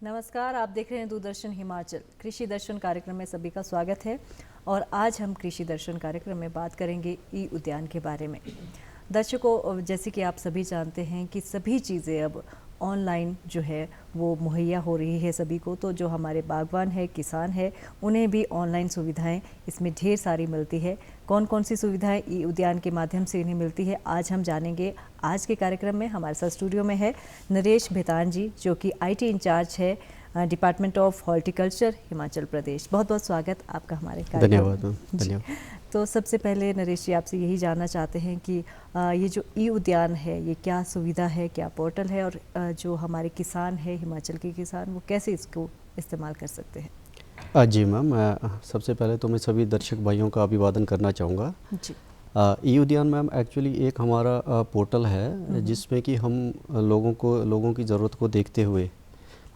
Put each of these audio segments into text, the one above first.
नमस्कार, आप देख रहे हैं दूरदर्शन हिमाचल। कृषि दर्शन कार्यक्रम में सभी का स्वागत है और आज हम कृषि दर्शन कार्यक्रम में बात करेंगे ई उद्यान के बारे में। दर्शकों, जैसे कि आप सभी जानते हैं कि सभी चीज़ें अब ऑनलाइन जो है वो मुहैया हो रही है सभी को। तो जो हमारे बागवान है, किसान है, उन्हें भी ऑनलाइन सुविधाएं इसमें ढेर सारी मिलती है। कौन कौन सी सुविधाएं ई उद्यान के माध्यम से इन्हें मिलती है, आज हम जानेंगे। आज के कार्यक्रम में हमारे साथ स्टूडियो में है नरेश भेतान जी, जो कि आईटी इंचार्ज है department of horticulture, Himachal Pradesh. बहुत बहुत स्वागत आपका हमारे कार्यक्रम। धन्यवाद मैम, धन्यवाद। तो सबसे पहले नरेश जी, आपसे यही जानना चाहते हैं कि ये जो ई उद्यान है ये क्या सुविधा है, क्या पोर्टल है, और जो हमारे किसान है, हिमाचल के किसान, वो कैसे इसको इस्तेमाल कर सकते हैं? जी मैम, सबसे पहले तो मैं सभी दर्शक भाइयों का अभिवादन करना चाहूँगा। जी। ई उद्यान मैम एक्चुअली एक हमारा पोर्टल है जिसमें कि हम लोगों की ज़रूरत को देखते हुए,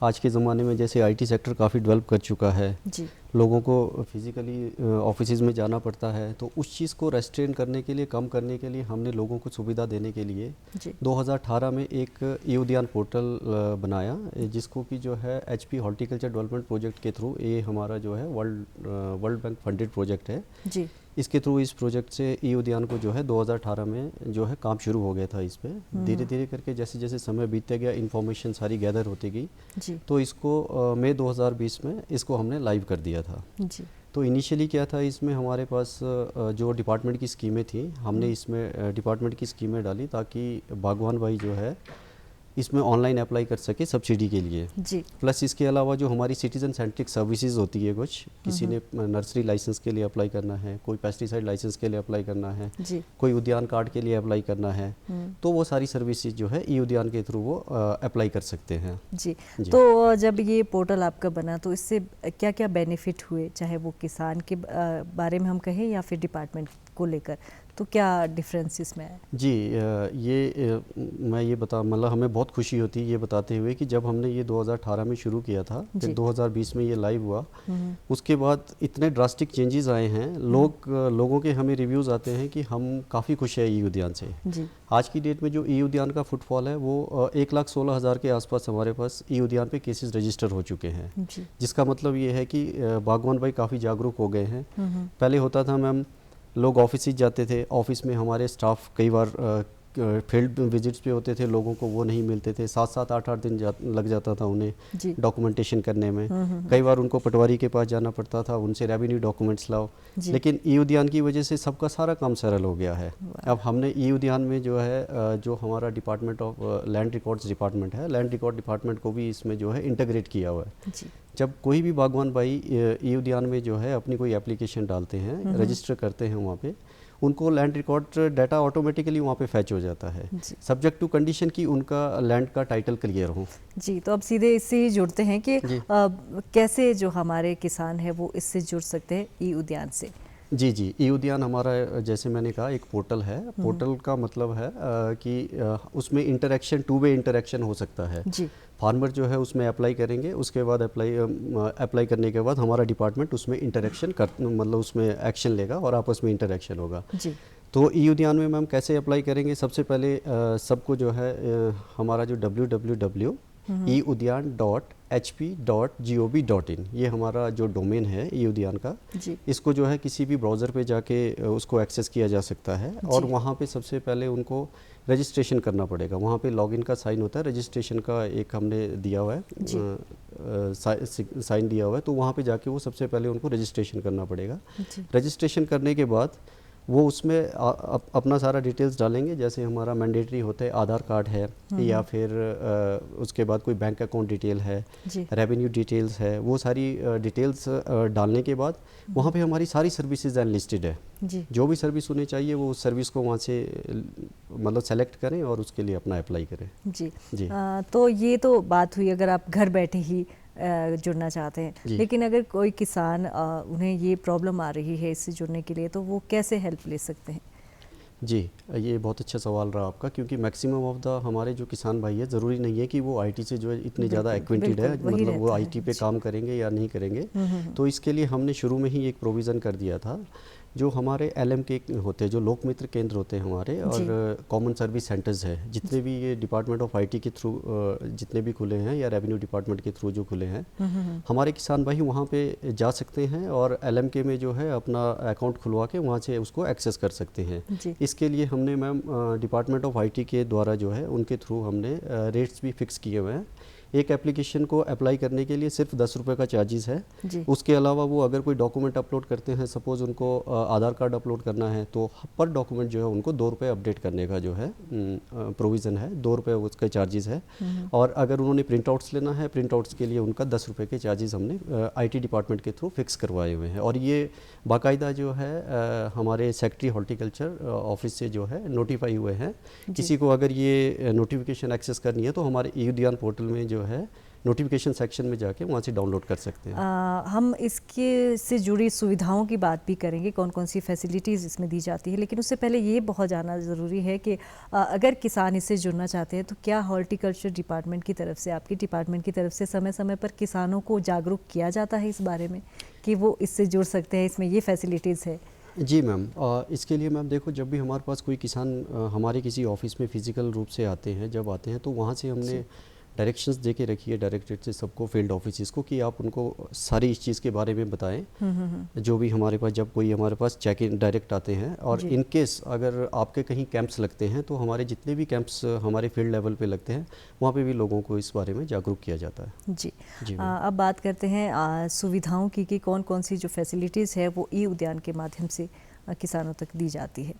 आज के ज़माने में जैसे आईटी सेक्टर काफ़ी डेवलप कर चुका है, जी। लोगों को फिज़िकली ऑफिस में जाना पड़ता है, तो उस चीज़ को रेस्ट्रेन करने के लिए, कम करने के लिए हमने लोगों को सुविधा देने के लिए 2018 में एक ई उद्यान पोर्टल बनाया, जिसको कि जो है एचपी हॉर्टिकल्चर डेवलपमेंट प्रोजेक्ट के थ्रू, ये हमारा जो है वर्ल्ड बैंक फंडेड प्रोजेक्ट है जी। इसके थ्रू इस प्रोजेक्ट से ई उद्यान को जो है 2018 में जो है काम शुरू हो गया था। इस पे धीरे धीरे करके जैसे जैसे समय बीतते गया, इन्फॉर्मेशन सारी गैदर होती गई, तो इसको मई 2020 में इसको हमने लाइव कर दिया था। जी। तो इनिशियली क्या था, इसमें हमारे पास जो डिपार्टमेंट की स्कीमें थी, हमने इसमें डिपार्टमेंट की स्कीमें डाली ताकि बागवान भाई जो है इसमें ऑनलाइन अप्लाई कर सके सब्सिडी के लिए। जी। प्लस इसके अलावा जो हमारी सिटीजन सेंट्रिक सर्विसेज होती है, कुछ किसी ने नर्सरी लाइसेंस के लिए अप्लाई करना है, कोई पेस्टिसाइड लाइसेंस के लिए अप्लाई करना है, जी। कोई उद्यान कार्ड के लिए अप्लाई करना है, तो वो सारी सर्विसेज जो है ई उद्यान के थ्रू वो अप्लाई कर सकते हैं। जी। तो जब ये पोर्टल आपका बना तो इससे क्या क्या बेनिफिट हुए, चाहे वो किसान के बारे में हम कहें या फिर डिपार्टमेंट को लेकर, तो क्या डिफरेंस इसमें है? जी, मैं ये मतलब हमें बहुत खुशी होती है ये बताते हुए कि जब हमने ये 2018 में शुरू किया था, फिर 2020 में ये लाइव हुआ, उसके बाद इतने ड्रास्टिक चेंजेस आए हैं। लोगों के हमें रिव्यूज़ आते हैं कि हम काफ़ी खुश हैं ई उद्यान से। जी। आज की डेट में जो ई उद्यान का फुटफॉल है वो 1,16,000 के आसपास हमारे पास ई उद्यान पे केसेस रजिस्टर हो चुके हैं। जी। जिसका मतलब ये है कि बागवान भाई काफ़ी जागरूक हो गए हैं। पहले होता था मैम, लोग ऑफिस जाते थे, ऑफिस में हमारे स्टाफ कई बार फील्ड विजिट्स पे होते थे, लोगों को वो नहीं मिलते थे, 7-7 8-8 दिन लग जाता था उन्हें डॉक्यूमेंटेशन करने में। कई बार उनको पटवारी के पास जाना पड़ता था, उनसे रेवेन्यू डॉक्यूमेंट्स लाओ। लेकिन ई उद्यान की वजह से सबका सारा काम सरल हो गया है। अब हमने ई उद्यान में जो है जो हमारा department of land records department है, लैंड रिकॉर्ड डिपार्टमेंट को भी इसमें जो है इंटीग्रेट किया हुआ है। जब कोई भी बागवान भाई ई उद्यान में जो है अपनी कोई एप्लीकेशन डालते हैं, रजिस्टर करते हैं, वहाँ पे उनको लैंड रिकॉर्ड डाटा ऑटोमेटिकली वहाँ पे फैच हो जाता है, सब्जेक्ट टू कंडीशन कि उनका लैंड का टाइटल क्लियर हो। जी। तो अब सीधे इससे ही जुड़ते हैं कि कैसे जो हमारे किसान है वो इससे जुड़ सकते हैं ई उद्यान से। जी जी, ई उद्यान हमारा, जैसे मैंने कहा, एक पोर्टल है। पोर्टल का मतलब है कि उसमें इंटरेक्शन, टू वे इंटरेक्शन हो सकता है। जी। फार्मर जो है उसमें अप्लाई करेंगे, उसके बाद अप्लाई करने के बाद हमारा डिपार्टमेंट उसमें इंटरेक्शन मतलब उसमें एक्शन लेगा और आपस में इंटरेक्शन होगा। जी। तो ई उद्यान में मैम कैसे अप्लाई करेंगे? सबसे पहले सबको जो है हमारा जो www.eudyan.hp.gov.in, ये हमारा जो डोमेन है ई उद्यान का, इसको जो है किसी भी ब्राउज़र पे जाके उसको एक्सेस किया जा सकता है। और वहाँ पे सबसे पहले उनको रजिस्ट्रेशन करना पड़ेगा। वहाँ पे लॉगिन का साइन होता है, रजिस्ट्रेशन का एक हमने दिया हुआ है, साइन दिया हुआ है, तो वहाँ पे जाके वो सबसे पहले उनको रजिस्ट्रेशन करना पड़ेगा। रजिस्ट्रेशन करने के बाद वो उसमें अपना सारा डिटेल्स डालेंगे, जैसे हमारा मैंडेटरी होता है आधार कार्ड है, या फिर उसके बाद कोई बैंक अकाउंट डिटेल है, रेवेन्यू डिटेल्स है, वो सारी डिटेल्स डालने के बाद वहाँ पे हमारी सारी सर्विसेज लिस्टेड है। जो भी सर्विस होनी चाहिए वो उस सर्विस को वहाँ से मतलब सेलेक्ट करें और उसके लिए अपना अप्लाई करें। जी। तो ये तो बात हुई अगर आप घर बैठे ही जुड़ना चाहते हैं, लेकिन अगर कोई किसान उन्हें ये प्रॉब्लम आ रही है इससे जुड़ने के लिए, तो वो कैसे हेल्प ले सकते हैं? जी, ये बहुत अच्छा सवाल रहा आपका, क्योंकि मैक्सिमम ऑफ द हमारे जो किसान भाई है, ज़रूरी नहीं है कि वो आईटी से जो है इतने ज़्यादा एक्वेंटेड है, मतलब वो आईटी पे काम करेंगे या नहीं करेंगे। तो इसके लिए हमने शुरू में ही एक प्रोविज़न कर दिया था जो हमारे LM के होते हैं, जो लोक मित्र केंद्र होते हैं हमारे, और कॉमन सर्विस सेंटर्स है, जितने भी ये डिपार्टमेंट ऑफ IT के थ्रू जितने भी खुले हैं या रेवेन्यू डिपार्टमेंट के थ्रू जो खुले हैं, हमारे किसान भाई वहाँ पे जा सकते हैं और LMK में जो है अपना अकाउंट खुलवा के वहाँ से उसको एक्सेस कर सकते हैं। इसके लिए हमने मैम डिपार्टमेंट ऑफ IT के द्वारा जो है उनके थ्रू हमने रेट्स भी फिक्स किए हुए हैं। एक एप्लीकेशन को अप्लाई करने के लिए सिर्फ 10 रुपये का चार्जेस है। उसके अलावा वो अगर कोई डॉक्यूमेंट अपलोड करते हैं, सपोज़ उनको आधार कार्ड अपलोड करना है, तो पर डॉक्यूमेंट जो है उनको 2 रुपये अपडेट करने का जो है प्रोविज़न है, 2 रुपये उसके चार्जेस है। और अगर उन्होंने प्रिंट आउट्स लेना है, प्रिंट आउट्स के लिए उनका 10 रुपये के चार्जेस हमने IT डिपार्टमेंट के थ्रू फिक्स करवाए हुए हैं। और ये बाकायदा जो है हमारे सेक्रेटरी हॉर्टिकल्चर ऑफिस से जो है नोटिफाई हुए हैं। किसी को अगर ये नोटिफिकेशन एक्सेस करनी है तो हमारे ई उद्यान पोर्टल में जो है नोटिफिकेशन सेक्शन में जाके वहाँ से डाउनलोड कर सकते हैं। हम इसके से जुड़ी सुविधाओं की बात भी करेंगे, कौन कौन सी फैसिलिटीज़ इसमें दी जाती है, लेकिन उससे पहले ये बहुत जानना ज़रूरी है कि अगर किसान इससे जुड़ना चाहते हैं तो क्या हॉर्टिकल्चर डिपार्टमेंट की तरफ से, आपकी डिपार्टमेंट की तरफ से समय समय पर किसानों को जागरूक किया जाता है इस बारे में कि वो इससे जुड़ सकते हैं, इसमें ये फैसिलिटीज़ है? जी मैम, इसके लिए मैम देखो, जब भी हमारे पास कोई किसान हमारे किसी ऑफिस में फ़िज़िकल रूप से आते हैं, जब आते हैं तो वहाँ से हमने डायरेक्शंस दे के रखी है डायरेक्टरेट से सबको, फील्ड ऑफिस को, कि आप उनको सारी इस चीज़ के बारे में बताएं। जो भी हमारे पास, जब कोई हमारे पास चेक इन डायरेक्ट आते हैं, और इन केस अगर आपके कहीं कैंप्स लगते हैं तो हमारे जितने भी कैंप्स हमारे फील्ड लेवल पे लगते हैं वहाँ पे भी लोगों को इस बारे में जागरूक किया जाता है। जी, अब बात करते हैं सुविधाओं की कि कौन कौन सी जो फैसिलिटीज़ है वो ई उद्यान के माध्यम से किसानों तक दी जाती है।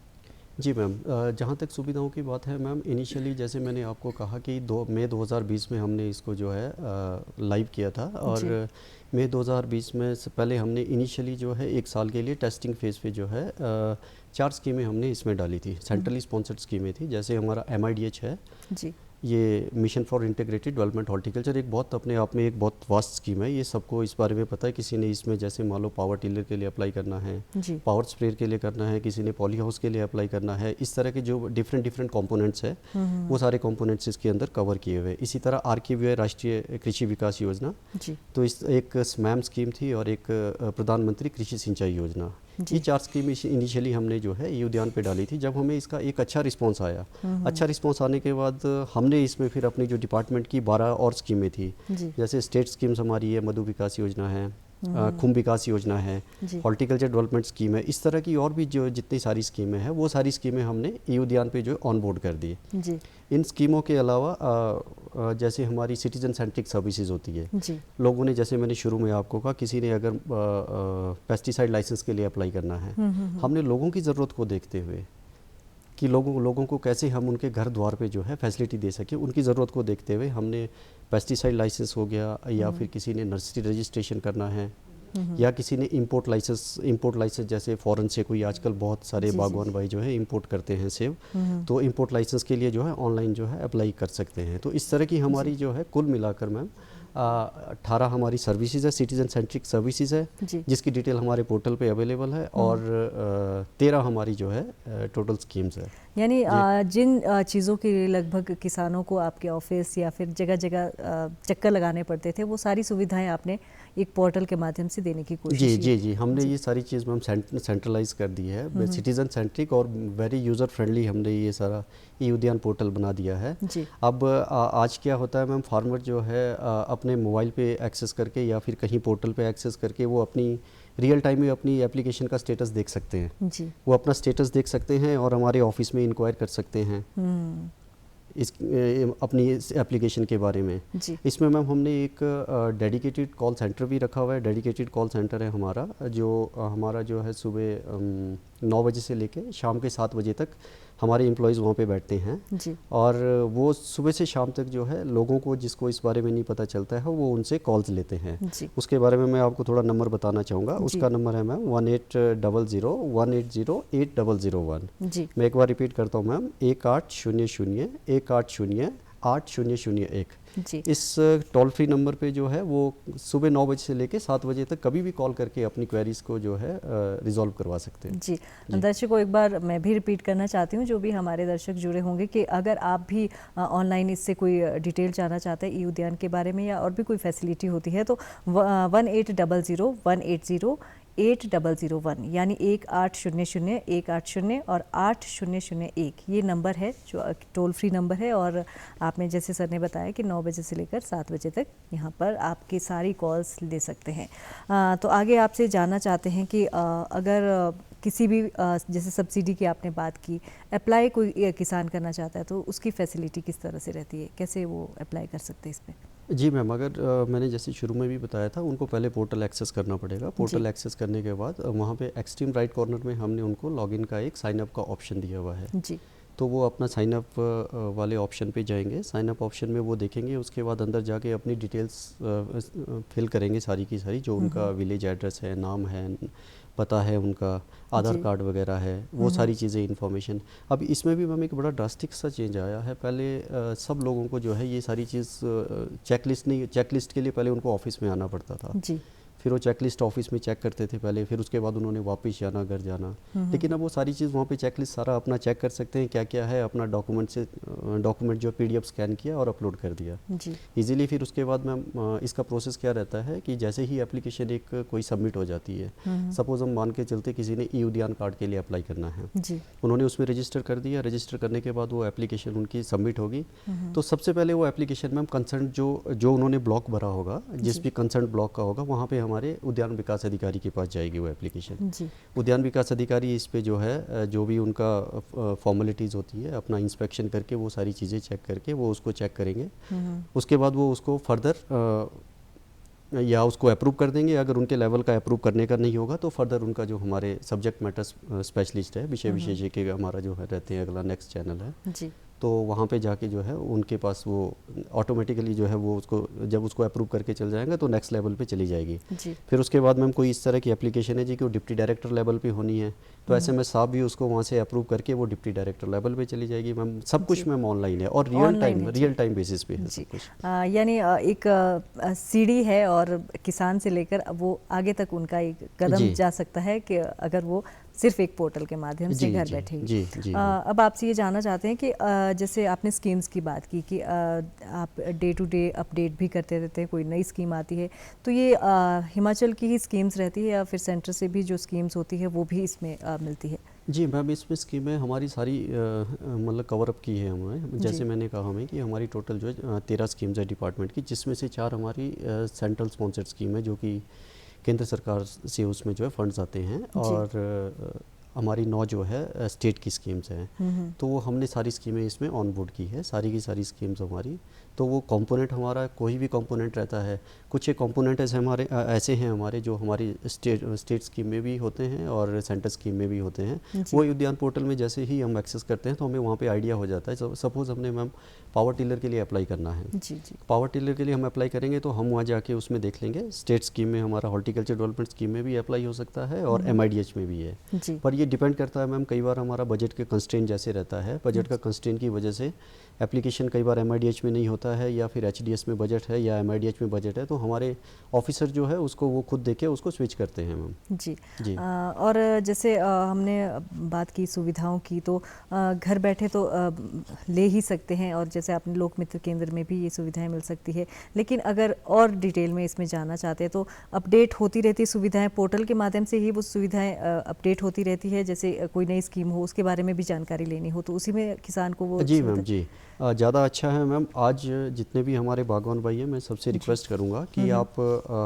जी मैम, जहाँ तक सुविधाओं की बात है मैम, इनिशियली जैसे मैंने आपको कहा कि मई 2020 में हमने इसको जो है लाइव किया था, और मई 2020 में से पहले हमने इनिशियली जो है 1 साल के लिए टेस्टिंग फेज़ पे जो है 4 स्कीमें हमने इसमें डाली थी, सेंट्रली स्पॉन्सर्ड स्कीमें थी। जैसे हमारा MIDH है जी, ये mission for integrated development horticulture, एक बहुत अपने आप में एक बहुत वास्ट स्कीम है। ये सबको इस बारे में पता है। किसी ने इसमें जैसे मान लो पावर टिलर के लिए अप्लाई करना है, पावर स्प्रेयर के लिए करना है, किसी ने पॉली हाउस के लिए अप्लाई करना है, इस तरह के जो डिफरेंट कंपोनेंट्स है वो सारे कंपोनेंट्स इसके अंदर कवर किए हुए। इसी तरह RKVY राष्ट्रीय कृषि विकास योजना, तो इस एक SMAM स्कीम थी और एक प्रधानमंत्री कृषि सिंचाई योजना। ये 4 स्कीम इनिशियली हमने जो है ये उद्यान पे डाली थी। जब हमें इसका एक अच्छा रिस्पांस आया, अच्छा रिस्पांस आने के बाद हमने इसमें फिर अपनी जो डिपार्टमेंट की 12 और स्कीमें थी, जैसे स्टेट स्कीम्स हमारी है, मधु विकास योजना है, खुम विकास योजना है, हॉर्टिकल्चर डेवलपमेंट स्कीम है, इस तरह की और भी जो जितनी सारी स्कीमें हैं वो सारी स्कीमें हमने ई उद्यान पे जो ऑन बोर्ड कर दी। इन स्कीमों के अलावा जैसे हमारी सिटीजन सेंट्रिक सर्विसेज होती है, लोगों ने, जैसे मैंने शुरू में आपको कहा, किसी ने अगर पेस्टिसाइड लाइसेंस के लिए अप्लाई करना है, हमने लोगों की ज़रूरत को देखते हुए कि लोगों को कैसे हम उनके घर द्वार पे जो है फैसिलिटी दे सके, उनकी ज़रूरत को देखते हुए हमने पेस्टिसाइड लाइसेंस हो गया, या फिर किसी ने नर्सरी रजिस्ट्रेशन करना है, या किसी ने इंपोर्ट लाइसेंस जैसे फॉरेन से कोई आजकल बहुत सारे बागवान भाई जो है इंपोर्ट करते हैं सेब, तो इंपोर्ट लाइसेंस के लिए जो है ऑनलाइन जो है अप्लाई कर सकते हैं। तो इस तरह की हमारी जो है कुल मिलाकर मैम 18 हमारी सर्विसेज है, सिटीजन सेंट्रिक सर्विसेज है, जिसकी डिटेल हमारे पोर्टल पे अवेलेबल है, और 13 हमारी जो है टोटल स्कीम्स है। यानी जिन चीज़ों के लिए लगभग किसानों को आपके ऑफिस या फिर जगह जगह चक्कर लगाने पड़ते थे, वो सारी सुविधाएं आपने एक पोर्टल के माध्यम से देने की कोशिश की। जी, हमने ये सारी चीज़ मैम सेंट्रलाइज कर दी है, सिटीजन सेंट्रिक और वेरी यूज़र फ्रेंडली हमने ये सारा ई उद्यान पोर्टल बना दिया है। अब आज क्या होता है मैम, फार्मर जो है अपने मोबाइल पे एक्सेस करके या फिर कहीं पोर्टल पे एक्सेस करके वो अपनी रियल टाइम में अपनी एप्लीकेशन का स्टेटस देख सकते हैं। वो अपना स्टेटस देख सकते हैं और हमारे ऑफिस में इंक्वायर कर सकते हैं अपनी इस एप्लीकेशन के बारे में। इसमें मैम हमने एक डेडिकेटेड कॉल सेंटर भी रखा हुआ है। डेडिकेटेड कॉल सेंटर है हमारा जो है सुबह 9 बजे से लेके शाम के 7 बजे तक हमारे एम्प्लॉयज़ वहाँ पे बैठते हैं, और वो सुबह से शाम तक जो है लोगों को, जिसको इस बारे में नहीं पता चलता है, वो उनसे कॉल्स लेते हैं। उसके बारे में मैं आपको थोड़ा नंबर बताना चाहूँगा। उसका नंबर है मैम 1800 180 8001। मैं एक बार रिपीट करता हूँ मैम, 1800 180 8001। इस टोल फ्री नंबर पे जो है वो सुबह 9 बजे से लेके 7 बजे तक कभी भी कॉल करके अपनी क्वेरीज को जो है रिजॉल्व करवा सकते हैं। जी, दर्शकों एक बार मैं भी रिपीट करना चाहती हूँ, जो भी हमारे दर्शक जुड़े होंगे, कि अगर आप भी ऑनलाइन इससे कोई डिटेल जानना चाहते हैं ई उद्यान के बारे में या और भी कोई फैसिलिटी होती है, तो 1800 180 8001 यानी 1800 और 8001 ये नंबर है जो टोल फ्री नंबर है। और आपने जैसे सर ने बताया कि 9 बजे से लेकर 7 बजे तक यहाँ पर आपकी सारी कॉल्स ले सकते हैं। तो आगे आपसे जानना चाहते हैं कि अगर किसी भी जैसे सब्सिडी की आपने बात की, अप्लाई कोई किसान करना चाहता है तो उसकी फैसिलिटी किस तरह से रहती है, कैसे वो अप्लाई कर सकते हैं इस पर? जी मैम, अगर मैंने जैसे शुरू में भी बताया था, उनको पहले पोर्टल एक्सेस करना पड़ेगा। पोर्टल एक्सेस करने के बाद वहाँ पे एक्सट्रीम राइट कॉर्नर में हमने उनको लॉगिन का एक साइन अप का ऑप्शन दिया हुआ है जी। तो वो अपना साइन अप वाले ऑप्शन पे जाएंगे। साइन अप ऑप्शन में वो देखेंगे, उसके बाद अंदर जाके अपनी डिटेल्स फिल करेंगे सारी की सारी, जो उनका विलेज एड्रेस है, नाम है, पता है उनका, आधार कार्ड वगैरह है, वो सारी चीज़ें इन्फॉर्मेशन। अब इसमें भी मैम एक बड़ा ड्रास्टिक सा चेंज आया है। पहले सब लोगों को जो है ये सारी चीज़ चेकलिस्ट के लिए पहले उनको ऑफिस में आना पड़ता था जी। फिर वो चेकलिस्ट ऑफिस में चेक करते थे पहले, फिर उसके बाद उन्होंने वापस जाना, घर जाना। लेकिन अब वो सारी चीज़ वहाँ पे चेकलिस्ट सारा अपना चेक कर सकते हैं, क्या क्या है, अपना डॉक्यूमेंट जो PDF स्कैन किया और अपलोड कर दिया जी। इजीली। फिर उसके बाद मैम इसका प्रोसेस क्या रहता है कि जैसे ही एप्लीकेशन एक कोई सबमिट हो जाती है, सपोज हम मान के चलते किसी ने ई उद्यान कार्ड के लिए अप्लाई करना है जी। उन्होंने उसमें रजिस्टर कर दिया। रजिस्टर करने के बाद वो एप्लीकेशन उनकी सबमिट होगी। तो सबसे पहले वो एप्लीकेशन मैम कंसर्न जो उन्होंने ब्लॉक भरा होगा, जिस भी कंसर्न ब्लॉक का होगा, वहाँ पे हमारे उद्यान विकास अधिकारी के पास जाएगी वो एप्लीकेशन। जी। उद्यान विकास अधिकारी इस पे जो है जो भी उनका फॉर्मेलिटीज़ होती है अपना इंस्पेक्शन करके वो सारी चीज़ें चेक करके वो उसको चेक करेंगे। उसके बाद वो उसको फर्दर या उसको अप्रूव कर देंगे। अगर उनके लेवल का अप्रूव करने का नहीं होगा तो फर्दर उनका जो हमारे सब्जेक्ट मैटर स्पेशलिस्ट है, विषय विशेषज्ञ के हमारा जो है रहते हैं, अगला नेक्स्ट चैनल है जी। तो वहाँ पे जाके जो है उनके पास वो ऑटोमेटिकली जो है वो उसको जब उसको अप्रूव करके चल जाएगा तो नेक्स्ट लेवल पे चली जाएगी जी। फिर उसके बाद मैम कोई इस तरह की एप्लीकेशन है जी कि वो डिप्टी डायरेक्टर लेवल पे होनी है तो ऐसे में साहब भी उसको वहाँ से अप्रूव करके वो डिप्टी डायरेक्टर लेवल पे चली जाएगी। मैम सब कुछ मैम ऑनलाइन है और रियल टाइम बेसिस पे है सब कुछ। यानी एक सीढ़ी है और किसान से लेकर वो आगे तक उनका एक कदम जा सकता है कि अगर वो सिर्फ एक पोर्टल के माध्यम से घर बैठे। अब आपसे ये जानना चाहते हैं कि जैसे आपने स्कीम्स की बात की कि आप डे टू डे अपडेट भी करते रहते हैं, कोई नई स्कीम आती है तो ये हिमाचल की ही स्कीम्स रहती है या फिर सेंटर से भी जो स्कीम्स होती है वो भी इसमें मिलती है? जी मैम, इसमें स्कीमें हमारी सारी मतलब कवर अप की है हमने। जैसे मैंने कहा हमें कि हमारी टोटल जो है 13 स्कीम्स है डिपार्टमेंट की, जिसमें से 4 हमारी सेंट्रल स्पॉन्सर्ड स्कीम है जो कि केंद्र सरकार से उसमें जो है फंड्स आते हैं और हमारी 9 जो है स्टेट की स्कीम्स हैं। तो वो हमने सारी स्कीमें इसमें ऑन बोर्ड की है, सारी की सारी स्कीम्स हमारी। तो वो कंपोनेंट हमारा कोई भी कंपोनेंट रहता है, कुछ एक कंपोनेंट ऐसे हैं हमारे जो हमारी स्टेट स्कीम में भी होते हैं और सेंटर स्कीम में भी होते हैं। वो उद्यान पोर्टल में जैसे ही हम एक्सेस करते हैं तो हमें वहाँ पे आइडिया हो जाता है। सपोज़ हमने मैम पावर टिलर के लिए अप्लाई करना है जी। पावर टिलर के लिए हम अप्लाई करेंगे तो हम वहाँ जाके उसमें देख लेंगे स्टेट स्कीम में हमारा हॉर्टिकल्चर डेवलपमेंट स्कीम में भी अप्लाई हो सकता है और MIDH में भी है। पर ये डिपेंड करता है मैम, कई बार हमारा बजट के कंस्ट्रेंट जैसे रहता है, बजट का कंस्ट्रेंट की वजह से एप्लीकेशन कई बार MIDH में नहीं होता है या फिर HDS में बजट है या MIDH में बजट है तो हमारे ऑफिसर जो है उसको वो खुद देके उसको स्विच करते हैं मैम जी। और जैसे हमने बात की सुविधाओं की तो घर बैठे तो ले ही सकते हैं और जैसे आपने लोक मित्र केंद्र में भी ये सुविधाएं मिल सकती है, लेकिन अगर और डिटेल में इसमें जानना चाहते हैं तो अपडेट होती रहती सुविधाएं, पोर्टल के माध्यम से ही वो सुविधाएं अपडेट होती रहती है। जैसे कोई नई स्कीम हो उसके बारे में भी जानकारी लेनी हो तो उसी में किसान को वो जी मैम जी ज़्यादा अच्छा है मैम। आज जितने भी हमारे बागवान भाई हैं मैं सबसे रिक्वेस्ट करूंगा कि आप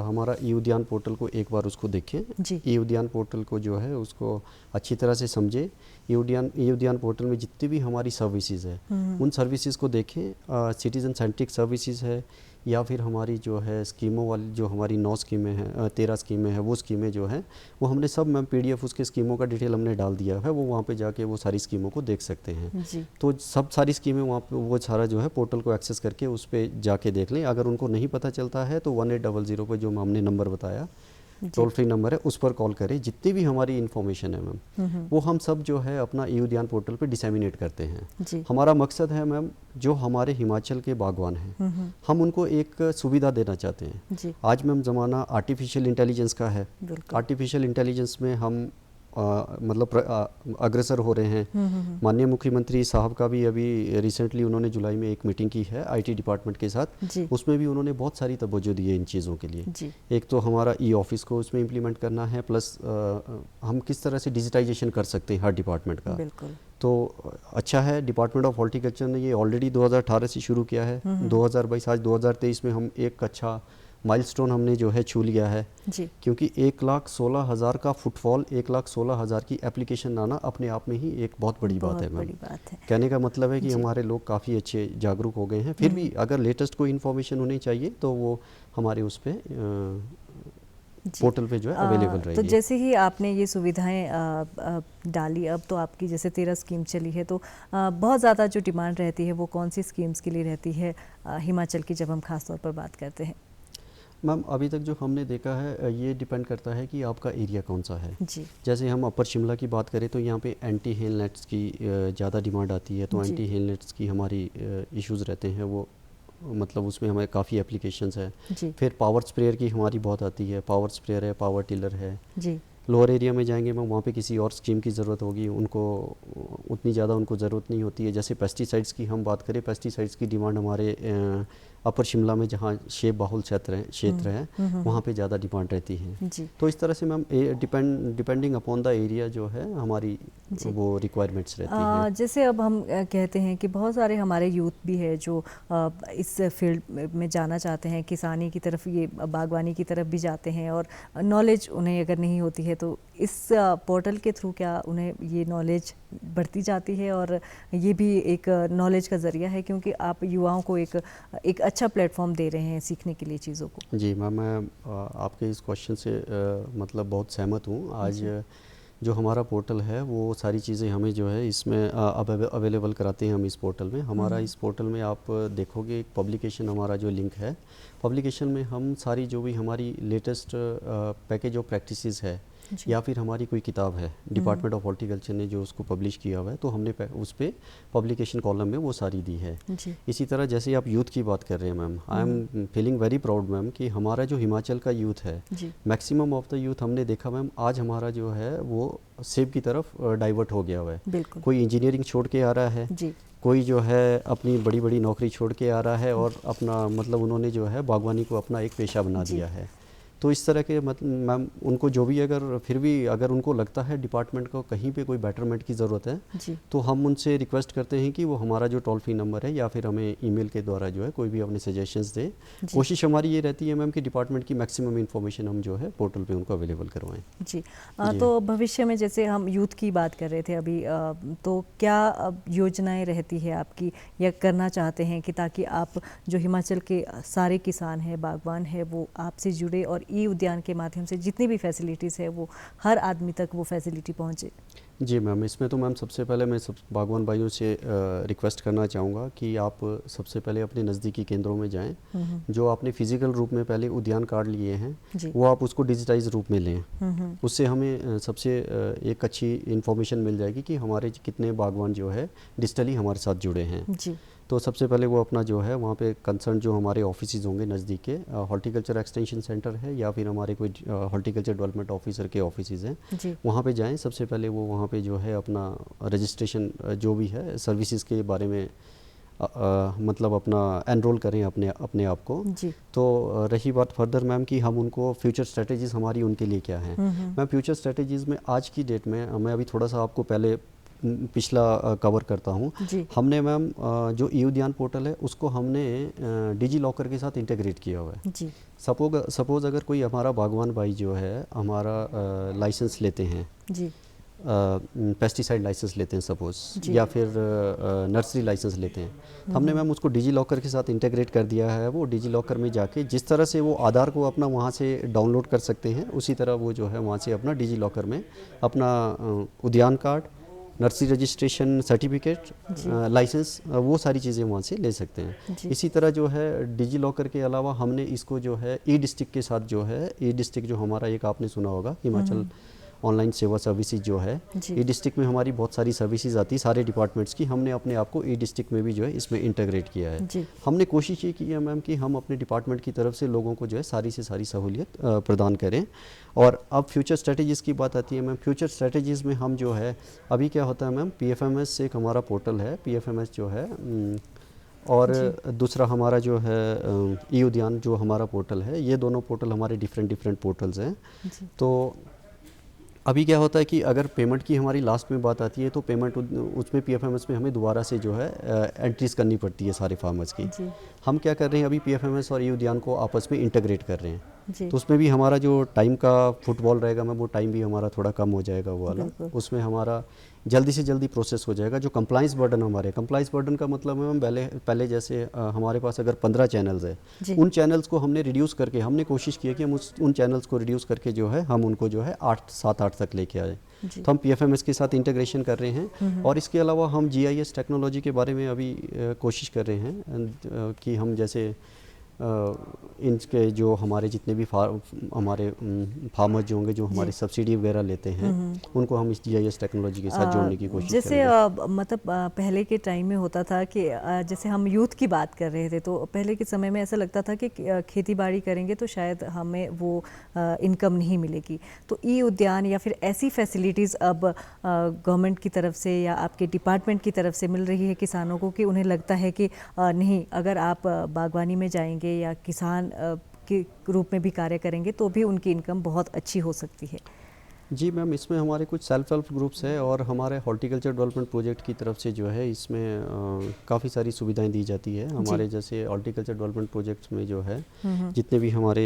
हमारा ई उद्यान पोर्टल को एक बार उसको देखें। ई उद्यान पोर्टल को जो है उसको अच्छी तरह से समझे। ई उद्यान पोर्टल में जितनी भी हमारी सर्विसेज है उन सर्विसेज को देखें। सिटीजन सेंट्रिक सर्विसेज है या फिर हमारी जो है स्कीमों वाली जो हमारी 9 स्कीमें हैं 13 स्कीमें हैं वो स्कीमें जो हैं वो हमने सब मैम PDF उसके स्कीमों का डिटेल हमने डाल दिया है। वो वहाँ पे जाके वो सारी स्कीमों को देख सकते हैं जी। तो सब सारी स्कीमें वहाँ पे वो सारा जो है पोर्टल को एक्सेस करके उस पर जाके देख लें। अगर उनको नहीं पता चलता है तो 1800 पर जो हमने नंबर बताया टोल फ्री नंबर है उस पर कॉल करें। जितनी भी हमारी इन्फॉर्मेशन है मैम वो हम सब जो है अपना ई उद्यान पोर्टल पे डिसेमिनेट करते हैं। हमारा मकसद है मैम जो हमारे हिमाचल के बागवान हैं हम उनको एक सुविधा देना चाहते हैं। आज मैम ज़माना आर्टिफिशियल इंटेलिजेंस का है। आर्टिफिशियल इंटेलिजेंस में हम मतलब अग्रसर हो रहे हैं। माननीय मुख्यमंत्री साहब का भी अभी रिसेंटली उन्होंने जुलाई में एक मीटिंग की है आईटी डिपार्टमेंट के साथ, उसमें भी उन्होंने बहुत सारी तवज्जो दी है इन चीज़ों के लिए। एक तो हमारा ई ऑफिस को उसमें इम्प्लीमेंट करना है, प्लस हम किस तरह से डिजिटाइजेशन कर सकते हैं हर डिपार्टमेंट का। तो अच्छा है, डिपार्टमेंट ऑफ हॉर्टिकल्चर ने ये ऑलरेडी 2018 से शुरू किया है। 2022 आज 2023 में हम एक अच्छा माइलस्टोन हमने जो है छू लिया है जी। क्योंकि 1,16,000 का फुटफॉल, 1,16,000 की एप्लीकेशन आना अपने आप में ही एक बहुत बड़ी बात है मैम। कहने का मतलब है कि हमारे लोग काफ़ी अच्छे जागरूक हो गए हैं। फिर भी अगर लेटेस्ट कोई इन्फॉर्मेशन उन्हें चाहिए तो वो हमारे उस पर पोर्टल पे जो है अवेलेबल रहेगी। तो जैसे ही आपने ये सुविधाएं डाली, अब तो आपकी जैसे 13 स्कीम चली है, तो बहुत ज़्यादा जो डिमांड रहती है वो कौन सी स्कीम्स के लिए रहती है हिमाचल की, जब हम खास तौर पर बात करते हैं? मैम अभी तक जो हमने देखा है ये डिपेंड करता है कि आपका एरिया कौन सा है जी। जैसे हम अपर शिमला की बात करें तो यहाँ पे एंटी हेल नेट्स की ज़्यादा डिमांड आती है। तो एंटी हेल नेट्स की हमारी इश्यूज़ रहते हैं, वो मतलब उसमें हमारे काफ़ी एप्लीकेशंस है। फिर पावर स्प्रेयर की हमारी बहुत आती है, पावर स्प्रेयर है, पावर टिलर है जी। लोअर एरिया में जाएंगे मैम, वहाँ पे किसी और स्कीम की ज़रूरत होगी, उनको उतनी ज़्यादा उनको ज़रूरत नहीं होती है। जैसे पेस्टिसाइड्स की हम बात करें, पेस्टिसाइड्स की डिमांड हमारे अपर शिमला में जहाँ शेप बाहुल क्षेत्र है वहाँ पे ज़्यादा डिमांड रहती है जी। तो इस तरह से ma'am depending upon the area जो है हमारी वो रिक्वायरमेंट्स रहती हैं। जैसे अब हम कहते हैं कि बहुत सारे हमारे यूथ भी है जो इस फील्ड में जाना चाहते हैं, किसानी की तरफ, ये बागवानी की तरफ भी जाते हैं, और नॉलेज उन्हें अगर नहीं होती है तो इस पोर्टल के थ्रू क्या उन्हें ये नॉलेज बढ़ती जाती है, और ये भी एक नॉलेज का ज़रिया है, क्योंकि आप युवाओं को एक अच्छा प्लेटफॉर्म दे रहे हैं सीखने के लिए चीज़ों को। जी मैम, मैं आपके इस क्वेश्चन से मतलब बहुत सहमत हूँ। आज जो हमारा पोर्टल है वो सारी चीज़ें हमें जो है इसमें अवेलेबल कराते हैं हम इस पोर्टल में। हमारा इस पोर्टल में आप देखोगे एक पब्लिकेशन हमारा जो लिंक है, पब्लिकेशन में हम सारी जो भी हमारी लेटेस्ट पैकेज ऑफ प्रैक्टिसेस है या फिर हमारी कोई किताब है डिपार्टमेंट ऑफ हॉर्टिकल्चर ने जो उसको पब्लिश किया हुआ है, तो हमने उस पर पब्लिकेशन कॉलम में वो सारी दी है। इसी तरह जैसे आप यूथ की बात कर रहे हैं ma'am, I am feeling very proud ma'am कि हमारा जो हिमाचल का यूथ है, मैक्सिमम ऑफ द यूथ हमने देखा मैम आज हमारा जो है वो सेब की तरफ डाइवर्ट हो गया हुआ है। कोई इंजीनियरिंग छोड़ के आ रहा है, कोई जो है अपनी बड़ी बड़ी नौकरी छोड़ के आ रहा है, और अपना मतलब उन्होंने जो है बागवानी को अपना एक पेशा बना दिया है। तो इस तरह के मतलब मैम उनको जो भी अगर फिर भी अगर उनको लगता है डिपार्टमेंट को कहीं पे कोई बेटरमेंट की ज़रूरत है तो हम उनसे रिक्वेस्ट करते हैं कि वो हमारा जो टोल फ्री नंबर है या फिर हमें ईमेल के द्वारा जो है कोई भी अपने सजेशंस दे। कोशिश हमारी ये रहती है मैम कि डिपार्टमेंट की मैक्सिमम इन्फॉर्मेशन हम जो है पोर्टल पे उनको अवेलेबल करवाएं जी। तो भविष्य में जैसे हम यूथ की बात कर रहे थे अभी, तो क्या योजनाएँ रहती है आपकी या करना चाहते हैं कि ताकि आप जो हिमाचल के सारे किसान हैं, बागवान है, वो आपसे जुड़े और ई उद्यान के माध्यम से जितनी भी फैसिलिटीज़ है वो हर आदमी तक वो फैसिलिटी पहुंचे? जी मैम, इसमें तो मैम सबसे पहले मैं सब बागवान भाइयों से रिक्वेस्ट करना चाहूँगा कि आप सबसे पहले अपने नज़दीकी केंद्रों में जाएं। जो आपने फिजिकल रूप में पहले उद्यान कार्ड लिए हैं वो आप उसको डिजिटाइज रूप में लें। उससे हमें सबसे एक अच्छी इन्फॉर्मेशन मिल जाएगी कि हमारे कितने बागवान जो है डिजिटली हमारे साथ जुड़े हैं जी। तो सबसे पहले वो अपना जो है वहाँ पे कंसर्न जो हमारे ऑफिसेज होंगे नज़दीक के, हॉर्टिकल्चर एक्सटेंशन सेंटर है या फिर हमारे कोई हॉर्टिकल्चर डेवलपमेंट ऑफिसर के ऑफिसेज हैं, वहाँ पे जाएं। सबसे पहले वो वहाँ पे जो है अपना रजिस्ट्रेशन जो भी है सर्विसेज के बारे में मतलब अपना एनरोल करें अपने आप को जी। तो रही बात फर्दर मैम कि हम उनको फ्यूचर स्ट्रेटजीज़ हमारी उनके लिए क्या है, मैम फ्यूचर स्ट्रेटजीज़ में आज की डेट में मैं अभी थोड़ा सा आपको पहले पिछला कवर करता हूँ। हमने मैम जो ई उद्यान पोर्टल है उसको हमने डिजी लॉकर के साथ इंटीग्रेट किया हुआ है जी। सपोज अगर कोई हमारा बागवान भाई जो है हमारा लाइसेंस लेते हैं जी, पेस्टिसाइड लाइसेंस लेते हैं सपोज, या फिर नर्सरी लाइसेंस लेते हैं, हमने मैम उसको डिजी लॉकर के साथ इंटीग्रेट कर दिया है। वो डिजी लॉकर में जाके जिस तरह से वो आधार को अपना वहाँ से डाउनलोड कर सकते हैं उसी तरह वो जो है वहाँ से अपना डिजी लॉकर में अपना उद्यान card, nursery registration certificate, licence, वो सारी चीज़ें वहाँ से ले सकते हैं। इसी तरह जो है डिजी लॉकर के अलावा हमने इसको जो है ई डिस्ट्रिक्ट के साथ जो है, ई डिस्ट्रिक्ट जो हमारा एक आपने सुना होगा हिमाचल ऑनलाइन सेवा सर्विसेज जो है, ई डिस्ट्रिक्ट में हमारी बहुत सारी सर्विसेज आती है सारे डिपार्टमेंट्स की, हमने अपने आप को ई डिस्ट्रिक्ट में भी जो है इसमें इंटीग्रेट किया है। हमने कोशिश ये की है मैम कि हम अपने डिपार्टमेंट की तरफ से लोगों को जो है सारी से सारी सहूलियत प्रदान करें। और अब फ्यूचर स्ट्रेटजीज़ की बात आती है मैम, फ्यूचर स्ट्रेटजीज़ में हम जो है अभी क्या होता है मैम, PFMS एक हमारा पोर्टल है, PFMS जो है, और दूसरा हमारा जो है ई उद्यान जो हमारा पोर्टल है, ये दोनों पोर्टल हमारे डिफरेंट पोर्टल्स हैं। तो अभी क्या होता है कि अगर पेमेंट की हमारी लास्ट में बात आती है तो पेमेंट उसमें PFMS में हमें दोबारा से जो है एंट्रीज करनी पड़ती है सारे फार्मर्स की। हम क्या कर रहे हैं अभी PFMS और ई उद्यान को आपस में इंटीग्रेट कर रहे हैं, तो उसमें भी हमारा जो टाइम का फुटबॉल रहेगा मैम, वो टाइम भी हमारा थोड़ा कम हो जाएगा वो वाला, उसमें हमारा जल्दी से जल्दी प्रोसेस हो जाएगा। जो कंप्लाइंस बर्डन हमारे, कंप्लाइंस बर्डन का मतलब है मैम पहले जैसे हमारे पास अगर 15 चैनल्स है, उन चैनल्स को हमने रिड्यूस करके, हमने कोशिश की है कि हम उन चैनल्स को रिड्यूस करके जो है हम उनको जो है 7-8 तक लेके आए। तो हम PFMS के साथ इंटीग्रेशन कर रहे हैं, और इसके अलावा हम GIS टेक्नोलॉजी के बारे में अभी कोशिश कर रहे हैं कि हम जैसे इनके जो हमारे जितने भी हमारे फार्मर्स जो होंगे जो हमारे सब्सिडी वगैरह लेते हैं, उनको हम इस GIS टेक्नोलॉजी के साथ जोड़ने की कोशिश जैसे करेंगे। मतलब पहले के टाइम में होता था कि जैसे हम यूथ की बात कर रहे थे, तो पहले के समय में ऐसा लगता था कि खेती बाड़ी करेंगे तो शायद हमें वो इनकम नहीं मिलेगी। तो ई उद्यान या फिर ऐसी फैसिलिटीज़ अब गवर्नमेंट की तरफ से या आपके डिपार्टमेंट की तरफ से मिल रही है किसानों को, कि उन्हें लगता है कि नहीं, अगर आप बागवानी में जाएंगे या किसान के रूप में भी कार्य करेंगे तो भी उनकी इनकम बहुत अच्छी हो सकती है। जी मैम, इसमें हमारे कुछ सेल्फ हेल्प ग्रुप्स है और हमारे हॉर्टिकल्चर डेवलपमेंट प्रोजेक्ट की तरफ से जो है इसमें काफ़ी सारी सुविधाएं दी जाती है। हमारे जैसे हॉर्टिकल्चर डेवलपमेंट प्रोजेक्ट्स में जो है जितने भी हमारे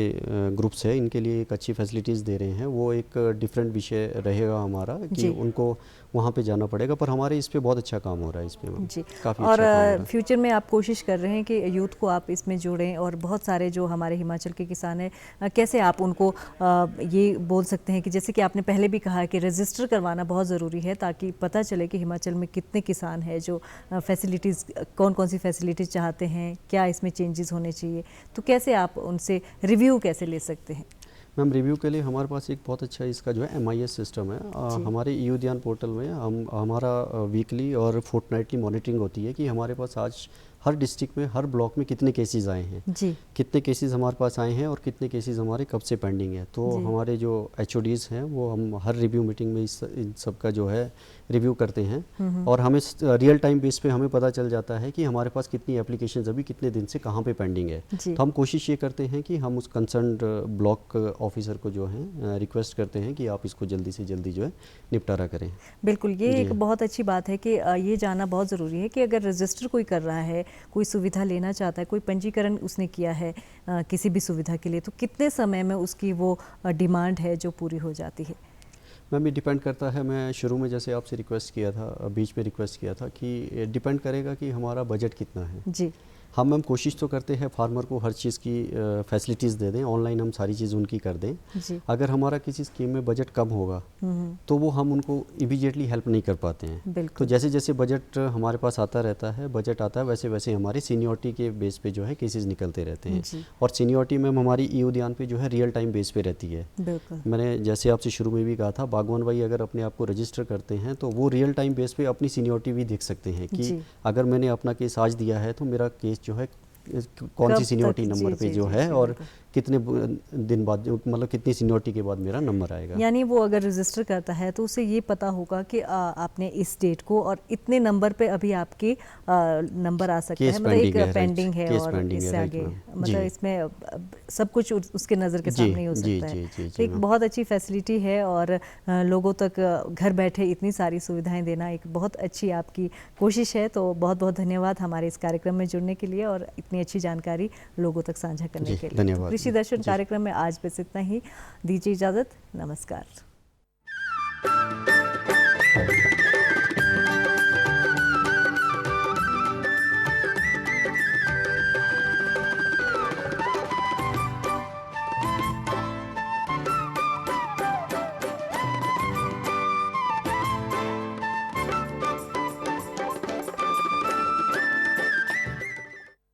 ग्रुप्स हैं, इनके लिए एक अच्छी फैसिलिटीज़ दे रहे हैं। वो एक डिफरेंट विषय रहेगा हमारा कि उनको वहाँ पे जाना पड़ेगा, पर हमारे इस पे बहुत अच्छा काम हो रहा है इस पे जी। काफ़ी और अच्छा फ्यूचर में आप कोशिश कर रहे हैं कि यूथ को आप इसमें जोड़ें, और बहुत सारे जो हमारे हिमाचल के किसान हैं, कैसे आप उनको ये बोल सकते हैं कि जैसे कि आपने पहले भी कहा कि रजिस्टर करवाना बहुत ज़रूरी है, ताकि पता चले कि हिमाचल में कितने किसान हैं जो फैसिलिटीज़, कौन कौन सी फैसिलिटीज़ चाहते हैं, क्या इसमें चेंजेस होने चाहिए, तो कैसे आप उनसे रिव्यू कैसे ले सकते हैं? मैम, रिव्यू के लिए हमारे पास एक बहुत अच्छा इसका जो है MIS सिस्टम है। हमारे ई उद्यान पोर्टल में हमारा वीकली और फोर्टनाइटली मॉनिटरिंग होती है कि हमारे पास आज हर डिस्ट्रिक्ट में, हर ब्लॉक में कितने केसेस आए हैं, कितने केसेस हमारे पास आए हैं और कितने केसेस हमारे कब से पेंडिंग है। तो हमारे जो HODs हैं वो हम हर रिव्यू मीटिंग में इन सब का जो है रिव्यू करते हैं, और हमें रियल टाइम बेस पे हमें पता चल जाता है कि हमारे पास कितनी एप्लीकेशंस अभी कितने दिन से कहाँ पे पेंडिंग है। तो हम कोशिश ये करते हैं कि हम उस कंसर्न्ड ब्लॉक ऑफिसर को जो है रिक्वेस्ट करते हैं कि आप इसको जल्दी से जल्दी जो है निपटारा करें। बिल्कुल, ये एक बहुत अच्छी बात है कि ये जानना बहुत ज़रूरी है कि अगर रजिस्टर कोई कर रहा है, कोई सुविधा लेना चाहता है, कोई पंजीकरण उसने किया है किसी भी सुविधा के लिए, तो कितने समय में उसकी वो डिमांड है जो पूरी हो जाती है? मैम, ये डिपेंड करता है। मैं शुरू में जैसे आपसे रिक्वेस्ट किया था, बीच में रिक्वेस्ट किया था कि डिपेंड करेगा कि हमारा बजट कितना है। जी, हम मैम कोशिश तो करते हैं फार्मर को हर चीज़ की फैसिलिटीज़ दे दें, ऑनलाइन हम सारी चीज़ उनकी कर दें। अगर हमारा किसी स्कीम में बजट कम होगा तो वो हम उनको इमीडिएटली हेल्प नहीं कर पाते हैं। तो जैसे जैसे बजट हमारे पास आता रहता है, बजट आता है, वैसे वैसे हमारे सीनियरिटी के बेस पे जो है केसेस निकलते रहते हैं। और सीनियरिटी मैम हमारी ई उद्यान पे जो है रियल टाइम बेस पे रहती है। मैंने जैसे आपसे शुरू में भी कहा था, बागवान भाई अगर अपने आप को रजिस्टर करते हैं तो वो रियल टाइम बेस पे अपनी सीनियरिटी भी देख सकते हैं कि अगर मैंने अपना केस आज दिया है तो मेरा केस जो है कौन सी सीनियरिटी नंबर पे जो है और कितने दिन बाद, मतलब कितनी सीनियरिटी के बाद मेरा नंबर आएगा। यानी वो अगर रजिस्टर करता है तो उसे ये पता होगा कि आपने इस डेट को और इतने नंबर पे अभी आपकी नंबर आ सकता है, मतलब एक पेंडिंग है और इससे आगे, मतलब इसमें सब कुछ उसके नज़र के सामने ही हो सकता है। तो एक बहुत अच्छी फैसिलिटी है और लोगों तक घर बैठे इतनी सारी सुविधाएं देना एक बहुत अच्छी आपकी कोशिश है। तो बहुत बहुत धन्यवाद हमारे इस कार्यक्रम में जुड़ने के लिए और इतनी अच्छी जानकारी लोगों तक साझा करने के लिए। धन्यवाद। कृषि दर्शन कार्यक्रम में आज बस इतना ही, दीजिए इजाजत, नमस्कार।